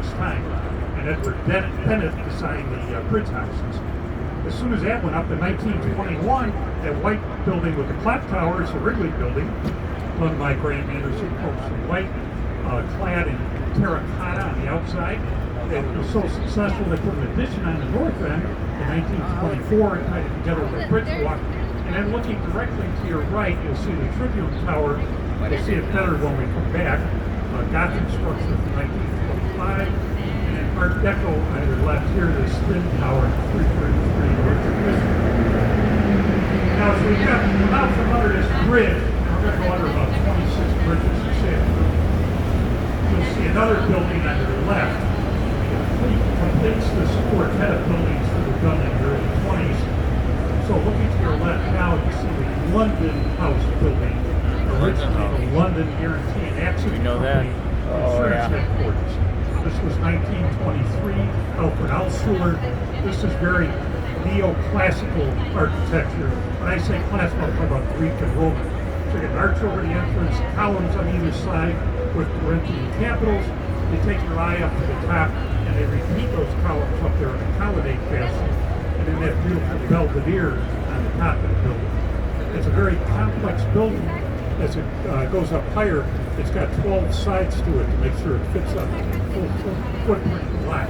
his time. And Edward Bennett designed the bridge houses. As soon as that went up in 1921, that white building with the clock tower is the Wrigley building, run by Grant Anderson, Colson White, clad in terracotta on the outside. It was so successful they put an addition on the north end in 1924 and tied it together with a bridge walk. And then looking directly to your right, you'll see the Tribune Tower. You'll see it better when we come back. Gothic structure from 1925. And then Art Deco on your left here, the Spin Tower, 333 North Division. Now, so we've got from under this bridge, and we're going to go under about 26 bridges to see it. You'll see another building on your left. Completes this quartet of buildings that were done in the early 20s. So looking to your left now, you see the London House building, originally the London Guarantee and Accident Company insurance headquarters. This was 1923, Alfred Alschuler. This is very neoclassical architecture. When I say classical, I'm talking about Greek and Roman. So you get an arch over the entrance, columns on either side with Corinthian capitals. You take your eye up to the top, and they repeat those columns up there in a colonnade fashion, and then that beautiful belvedere on the top of the building. It's a very complex building. As it goes up higher, it's got 12 sides to it to make sure it fits on the full footprint of the lot.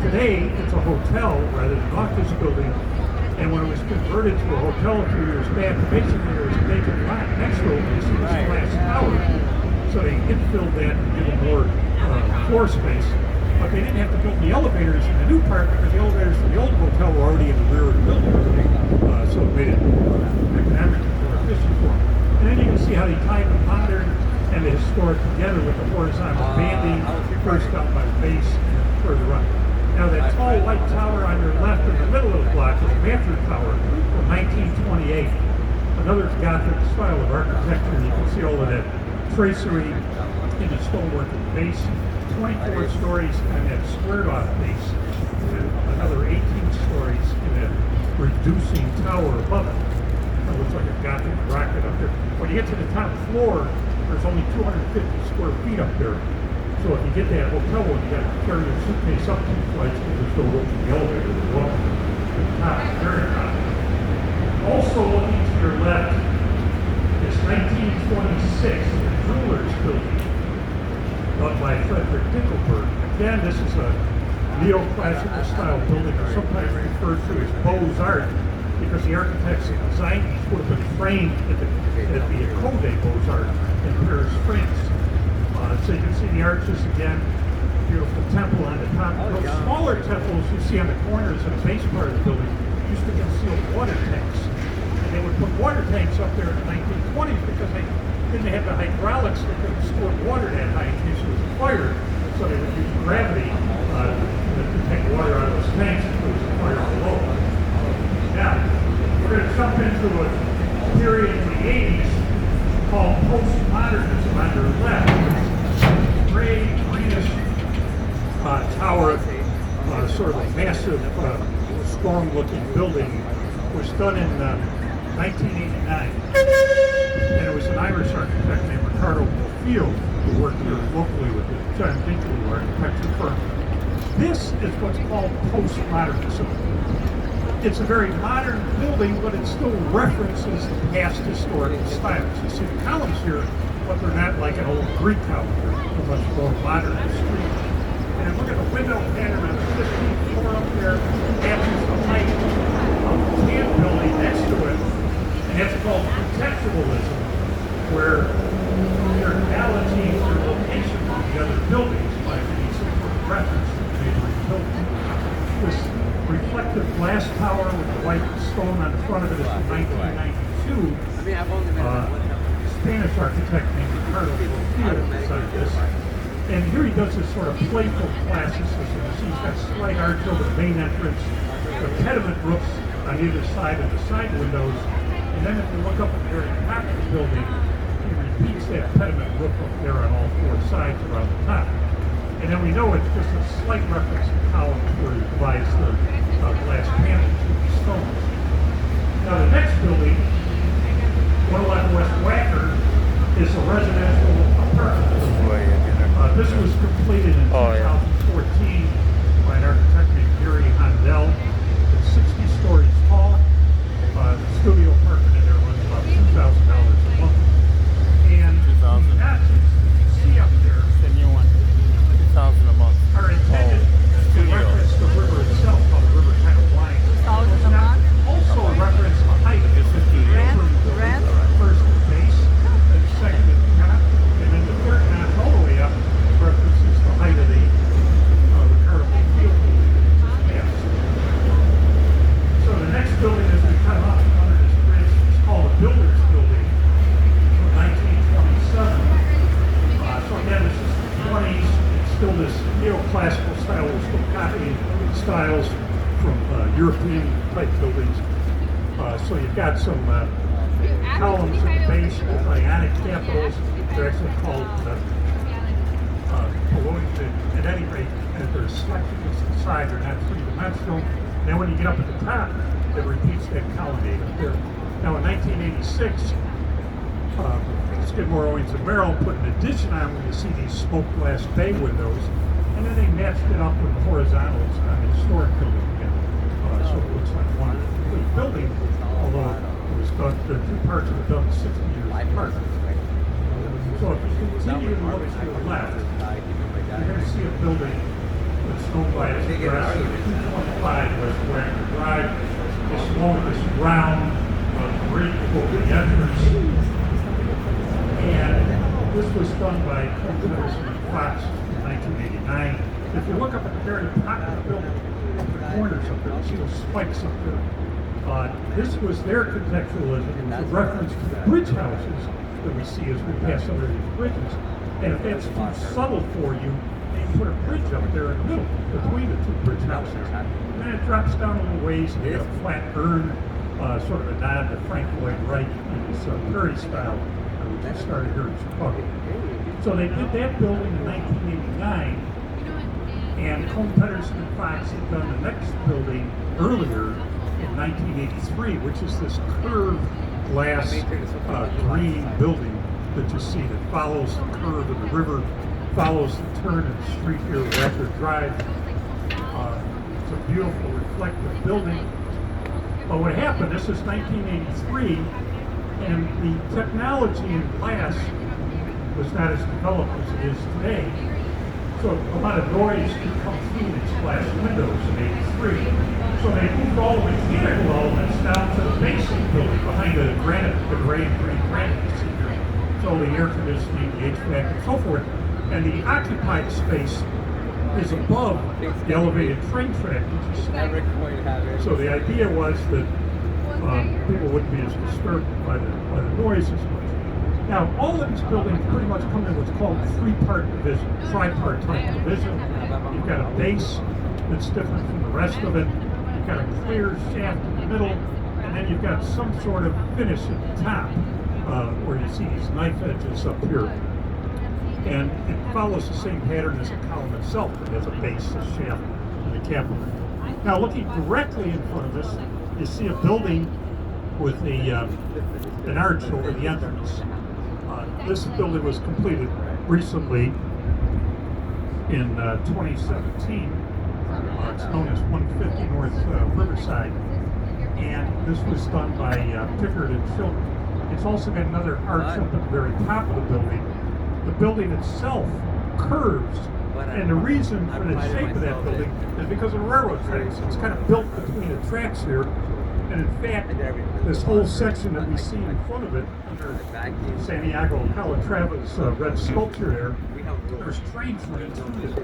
Today, it's a hotel rather than an office building, and when it was converted to a hotel a few years back, basically there was a vacant lot next to it. You see this glass tower. So they infilled that and give it more floor space. But they didn't have to build the elevators in the new part because the elevators for the old hotel were already in the rear of the building. So it made it economically more efficient for them. And then you can see how they tied the modern and the historic together with the horizontal banding, first up by the base and further up. Now that tall white tower on your left in the middle of the block is Mather Tower from 1928. Another Gothic style of architecture. You can see all of that tracery in the stonework at the base, 24 stories on that squared off base, and another 18 stories in that reducing tower above it. It looks like a Gothic rocket up there. When you get to the top floor, there's only 250 square feet up there. So if you get that hotel room, you got to carry your suitcase up 2 flights because there's no room in the elevator to go up to the top, very high. Also looking to your left, it's 1926, the Jewelers Building, done by Frederick Dickelberg. Again, this is a neoclassical style building, or sometimes referred to as Beaux-Art, because the architects that designed these would have been framed at the École des Beaux-Arts in Paris, France. So you can see the arches again, beautiful temple on the top. Those smaller temples you see on the corners of the base part of the building used to conceal water tanks. They would put water tanks up there in the 1920s because they didn't have the hydraulics that could store water that high in case it was a fire. So they would use gravity to take water out of those tanks if there was a fire below. Now, we're going to jump into a period in the 80s called postmodernism on your left. Gray, greenish tower, sort of a massive, strong-looking building, was done in 1989, and it was an Irish architect named Ricardo Field who worked here locally with the John Dinkley architecture firm. This is what's called postmodernism. It's a very modern building, but it still references the past historical styles. You see the columns here, but they're not like an old Greek column. They're much more modern and street. And look at the window pattern on the 15th floor up there, matches the height of the tan building next to it. And that's called contextualism, where your analogy or location of the other buildings by giving some sort of reference to the neighboring building. This reflective glass tower with the white stone on the front of it is from 1992. Spanish architect named Ricardo Field designed this. And here he does this sort of playful classicism. He's got slight arch over the main entrance, the pediment roofs on either side of the side windows. And then if you look up at the very top of the building, he repeats that pediment roof up there on all 4 sides around the top. And then we know it's just a slight reference to columns where he divides the glass panels with the stones. Now the next building, 111 West Wacker, is a residential apartment building. This was completed in Oh, yeah. 2014 by an architect named Gary Hondell. It's 60 stories tall. The studio apartment in there was about $2,000 a month. And 2,000. the notches you see up there The new one. 2,000 a month. are intended to studio. reference the river itself, how the river kind of winds. 2,000 a month? Also reference the height of the Rent? building. Rent? First at the base, then second at the top, and then the third notch all the way up references the height of the Carnival Field building. Yes. So the next building as we come up under this bridge is called the Builders Building from 1927. So again, this is the 20s. It's still this neoclassical style. We're still copying styles from European type buildings. So you've got some columns at the base with ionic capitals. They're actually called at any rate, if they're selected to the side, they're not three-dimensional. Then when you get up at the top, it repeats that colonnade up there. Now in 1986, Skidmore, Owings & Merrill put an addition on when you see these smoked glass bay windows, and then they matched it up with the horizontals on the historic building again. So it looks like one complete building, although it was done, the two parts were done 60 years apart. So if you continue to look to the left, you're going to see a building that's known by its address, 225 West Wagner Drive. It's long, it's round, bridge over the entrance. And this was done by Henderson and Fox in 1989. If you look up at the very top of the building, up the corners up there, you see those spikes up there. This was their contextualism. It was a reference to the bridge houses that we see as we pass under these bridges. And if that's too subtle for you, you put a bridge up there in the middle between the two bridge houses. And then it drops down a little ways and you get a flat urn, sort of a nod to Frank Lloyd Wright in this prairie style which we started here in Chicago. So they did that building in 1989, and Cone Pedersen and Fox had done the next building earlier in 1983, which is this curved glass green building that you see that follows the curve of the river, follows the turn of the street here, Wagner Drive. It's a beautiful reflective building. But what happened, this is 1983, and the technology in glass was not as developed as it is today. So a lot of noise could come through these glass windows in '83. So they moved all the mechanical elements down to the basic building behind the granite, the gray and green granite you see here. So the air conditioning, the HVAC, and so forth. And the occupied space is above the elevated train track that you see. So the idea was that people wouldn't be as disturbed by the noise as much. Now, all of these buildings pretty much come in what's called a three-part division, tripart type division. You've got a base that's different from the rest of it. You've got a clear shaft in the middle, and then you've got some sort of finish at the top, where you see these knife edges up here. And it follows the same pattern as the column itself. It has a base, a shaft, and a capitol. Now, looking directly in front of us, you see a building with an arch over the entrance. This building was completed recently in 2017. It's known as 150 North Riverside, and this was done by Pickard and Children. It's also got another arch up at the very top of the building. The building itself curves, and the reason for the shape of that building is because of the railroad tracks. It's kind of built between the tracks here. And in fact, this whole section that we see in front of it, under Santiago Calatrava's red sculpture there, there's trains running through it.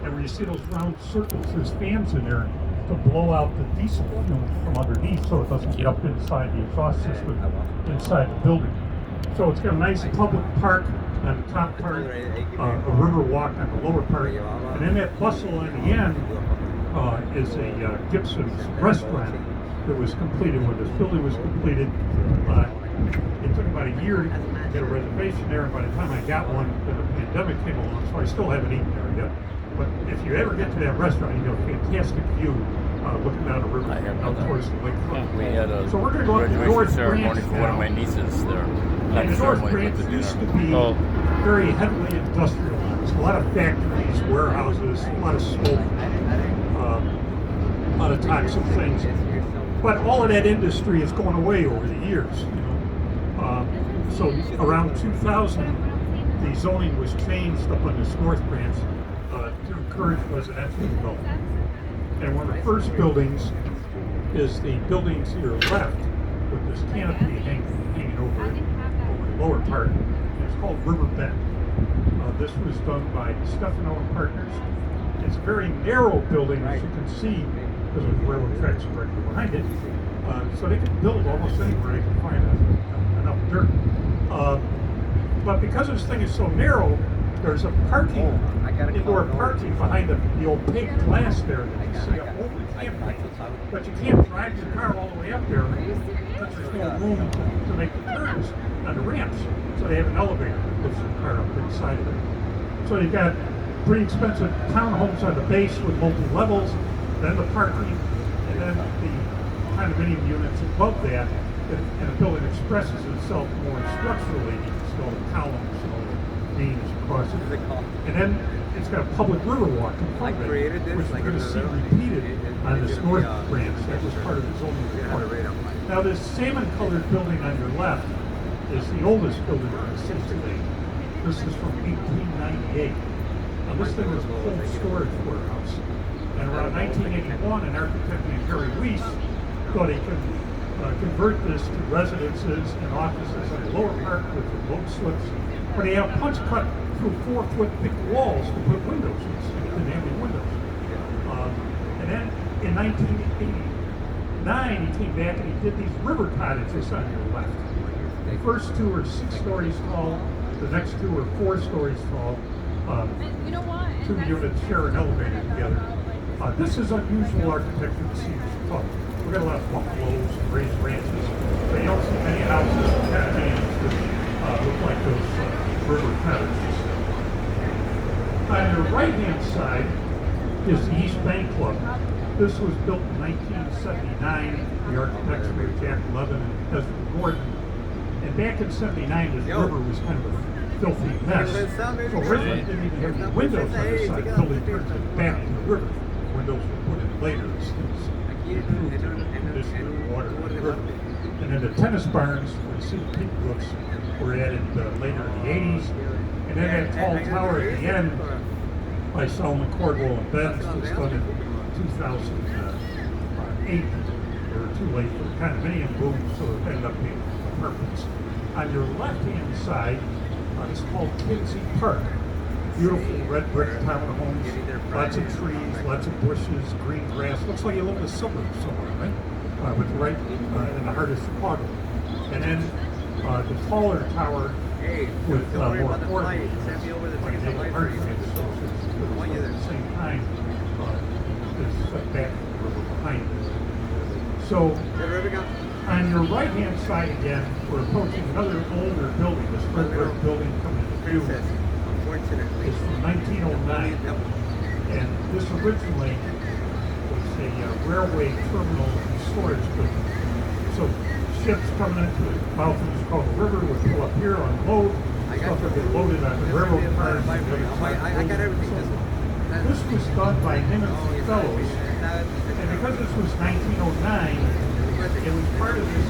And when you see those round circles, there's fans in there to blow out the diesel fume from underneath so it doesn't get up inside the exhaust system inside the building. So it's got a nice public park on the top part, a river walk on the lower part, and in that bustle on the end is a Gibson's restaurant that was completed when this building was completed. It took about a year to get a reservation there, and by the time I got one, the pandemic came along, so I still haven't eaten there yet. But if you ever get to that restaurant, you get a fantastic view looking down the river out towards the lakefront. We had a So we're going to go up to North ceremony Branch for one of my now. nieces there. And the North Branch used to be very heavily industrialized. a lot of factories, warehouses, a lot of smoke, a lot of toxic things. But all of that industry has gone away over the years. So around 2000, the zoning was changed up on this north branch to encourage residential development. And one of the first buildings is the building to your left with this canopy hanging over the lower part. And it's called River Bend. This was done by Stefano and Partners. It's a very narrow building, as you can see, because of the railroad tracks directly behind it. So they could build almost anywhere they could find enough dirt. But because this thing is so narrow, there's a indoor parking behind the opaque glass there that you see up over the campsite. But you can't drive your car all the way up there because there's no room to make the turns on the ramps. So they have an elevator that lifts your car up inside of it. So you've got pretty expensive townhomes on the base with multi-levels, then the parking, and then the condominium units above that. And the building expresses itself more structurally. You can see all the columns and all the beams across it. And then it's got a public river walk in front of it, which we're going to see repeated on this north branch. That was part of the zoning requirement. Now this salmon-colored building on your left is the oldest building in the city today. This is from 1898. Now this thing was a cold storage warehouse. And around 1981, an architect named Harry Weiss thought he could convert this to residences and offices on the lower part with remote slips. But he had punch cut through 4-foot thick walls to put windows in. So you didn't have any windows. And then in 1989, he came back and he did these river cottages on your left. The first two are 6 stories tall. The next two are 4 stories tall. Two units share an elevator together. This is unusual architecture to see in Chicago. We've got a lot of bungalows and raised ranches, but you don't see many houses and condominiums that look like those river cottages. On your right-hand side is the East Bank Club. This was built in 1979. The architects were Jack Levin and Ezra Gordon. And back in '79, this river was kind of a filthy mess. So originally, it didn't even have any windows on the side until they turned it back to the river. Windows were put in later as things improved the condition of the water in the river. And then the tennis barns, where you see the pink roofs, were added later in the 80s. And then that tall tower at the end by Solomon Cordwell and Benz was done in 2008. They were too late for the condominium boom, so it ended up being apartments. On your left-hand side, it's called Kinsey Park. Beautiful red brick townhomes, lots of trees, lots of bushes, green grass. Looks like you live in the suburbs somewhere, right? But right in the heart of Chicago. And then the taller tower with more affordable like David Hardy at the same time is set back to the river behind it. So on your right-hand side again, we're approaching another older building, this red brick building coming into view. It's from 1909, and this originally was a railway terminal and storage building. So ships coming into the mouth of the Chicago River would pull up here, unload, stuff would get loaded on the railroad cars. This was done by Nimitz Fellows, and because this was 1909, it was part of this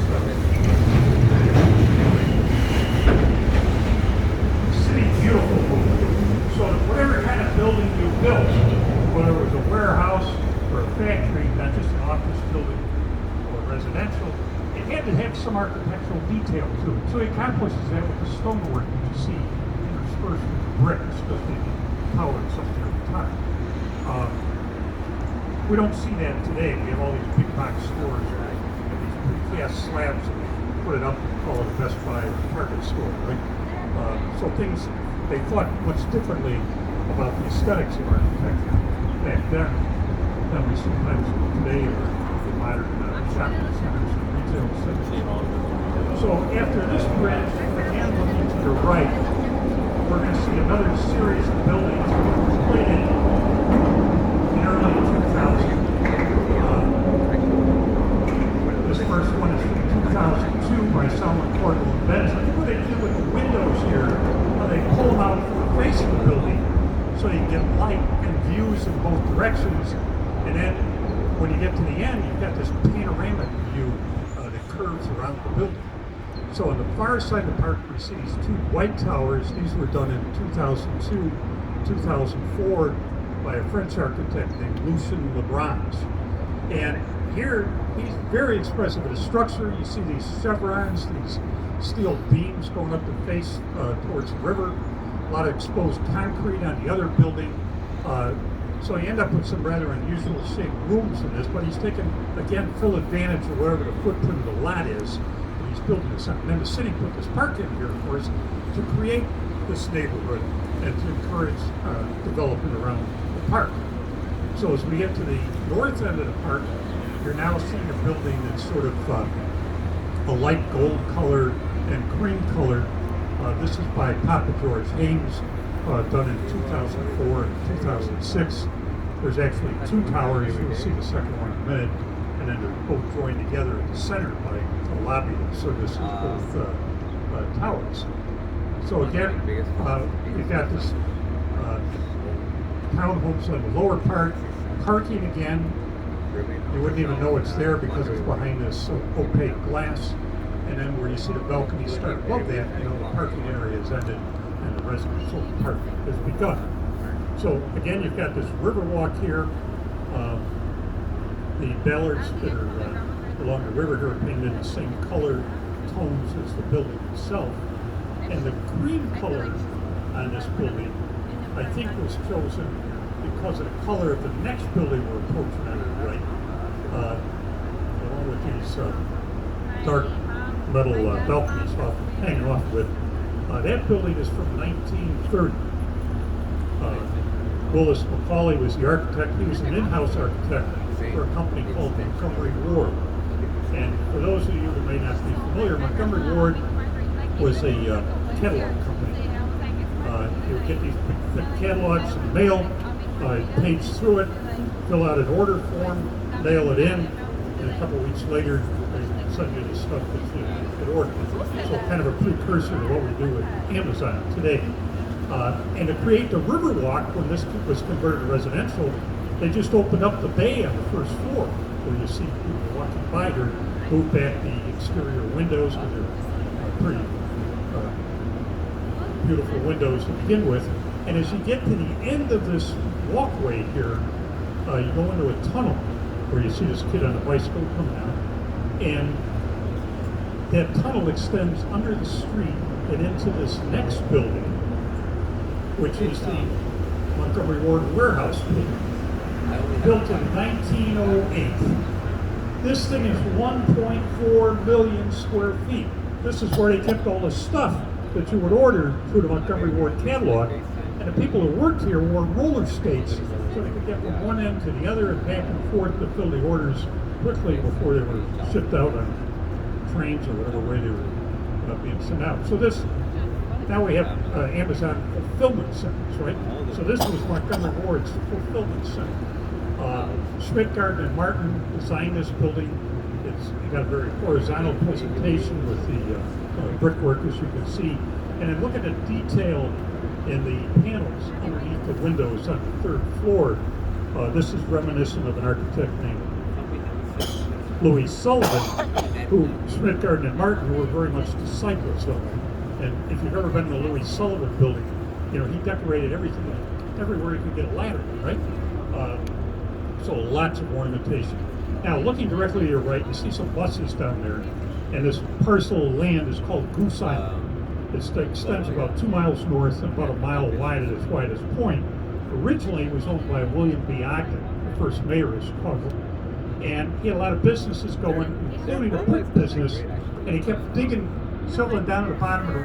City Beautiful movement. So whatever kind of building you built, whether it was a warehouse or a factory, not just an office building or residential, it had to have some architectural detail to it. So it accomplishes that with the stonework that you see interspersed with the brick, especially the towers up there at the top. We don't see that today. We have all these big box stores, right? And these precast slabs, put it up and call it a Best Buy or a Target store, right? So things, they thought much differently about the aesthetics of architecture back then than we sometimes do today or the modern shopping centers and retail centers. So after this bridge, again looking to your right, we're going to see another series of buildings completed in early 2000. This first one is from 2002 by Solomon Cordwell and Benz. I think what they did with the windows here, they pull them out from the face of the building, and views in both directions. And then when you get to the end, you've got this panoramic view that curves around the building. So on the far side of the park, we see these two white towers. These were done in 2002, 2004 by a French architect named Lucien Lebrun's. And here, he's very expressive of the structure. You see these chevrons, these steel beams going up the face towards the river. A lot of exposed concrete on the other building. So you end up with some rather unusual shaped rooms in this, but he's taken, again, full advantage of whatever the footprint of the lot is. He's building this up. And then the city put this park in here, of course, to create this neighborhood and to encourage development around the park. So as we get to the north end of the park, you're now seeing a building that's sort of a light gold color and cream color. This is by Papa George Haynes, done in 2004 and 2006. There's actually two towers. You'll see the second one in a minute. And then they're both joined together at the center by a lobby that services both towers. So again, we've got this townhomes on the lower part, parking again. You wouldn't even know it's there because it's behind this opaque glass. And then where you see the balcony start above that, you know, the parking area is ended and the residential park has begun. So again, you've got this river walk here. The ballards that are along the river here are painted in the same color tones as the building itself. And the green color on this building, I think, was chosen because of the color of the next building we're approaching on the right, along with these dark metal balconies hanging off of it. That building is from 1930. Willis Macaulay was the architect. He was an in-house architect for a company called Montgomery Ward. And for those of you who may not be familiar, Montgomery Ward was a catalog company. You would get these thick catalogs in the mail, page through it, fill out an order form, mail it in, and a couple weeks later they send you the stuff that you had ordered. So kind of a precursor to what we do with Amazon today. And to create the Riverwalk, when this was converted to residential, they just opened up the bay on the first floor, where you see people walking by here, move back the exterior windows, because they're pretty beautiful windows to begin with. And as you get to the end of this walkway here, you go into a tunnel where you see this kid on a bicycle coming out. And that tunnel extends under the street and into this next building, which is the Montgomery Ward Warehouse building, built in 1908. This thing is 1.4 million square feet. This is where they kept all the stuff that you would order through the Montgomery Ward catalog. And the people who worked here wore roller skates so they could get from one end to the other and back and forth to fill the orders quickly before they were shipped out on trains or whatever way they were being sent out. So this, now we have Amazon fulfillment centers, right? So this was Montgomery Ward's fulfillment center. Schmidt, Gardner, and Martin designed this building. It's got a very horizontal presentation with the brickwork, as you can see. And then look at the detail in the panels underneath the windows on the third floor. This is reminiscent of an architect named Louis Sullivan, who Schmidt, Gardner, and Martin were very much disciples of. And if you've ever been in the Louis Sullivan building, you know, he decorated everything, everywhere he could get a ladder, right? So lots of ornamentation. Now, looking directly to your right, you see some buses down there, and this parcel of land is called Goose Island. It extends about 2 miles north and about a mile wide at its widest point. Originally, it was owned by William B. Ogden, the first mayor of Chicago. And he had a lot of businesses going, including a brick business, and he kept shoveling down at the bottom of the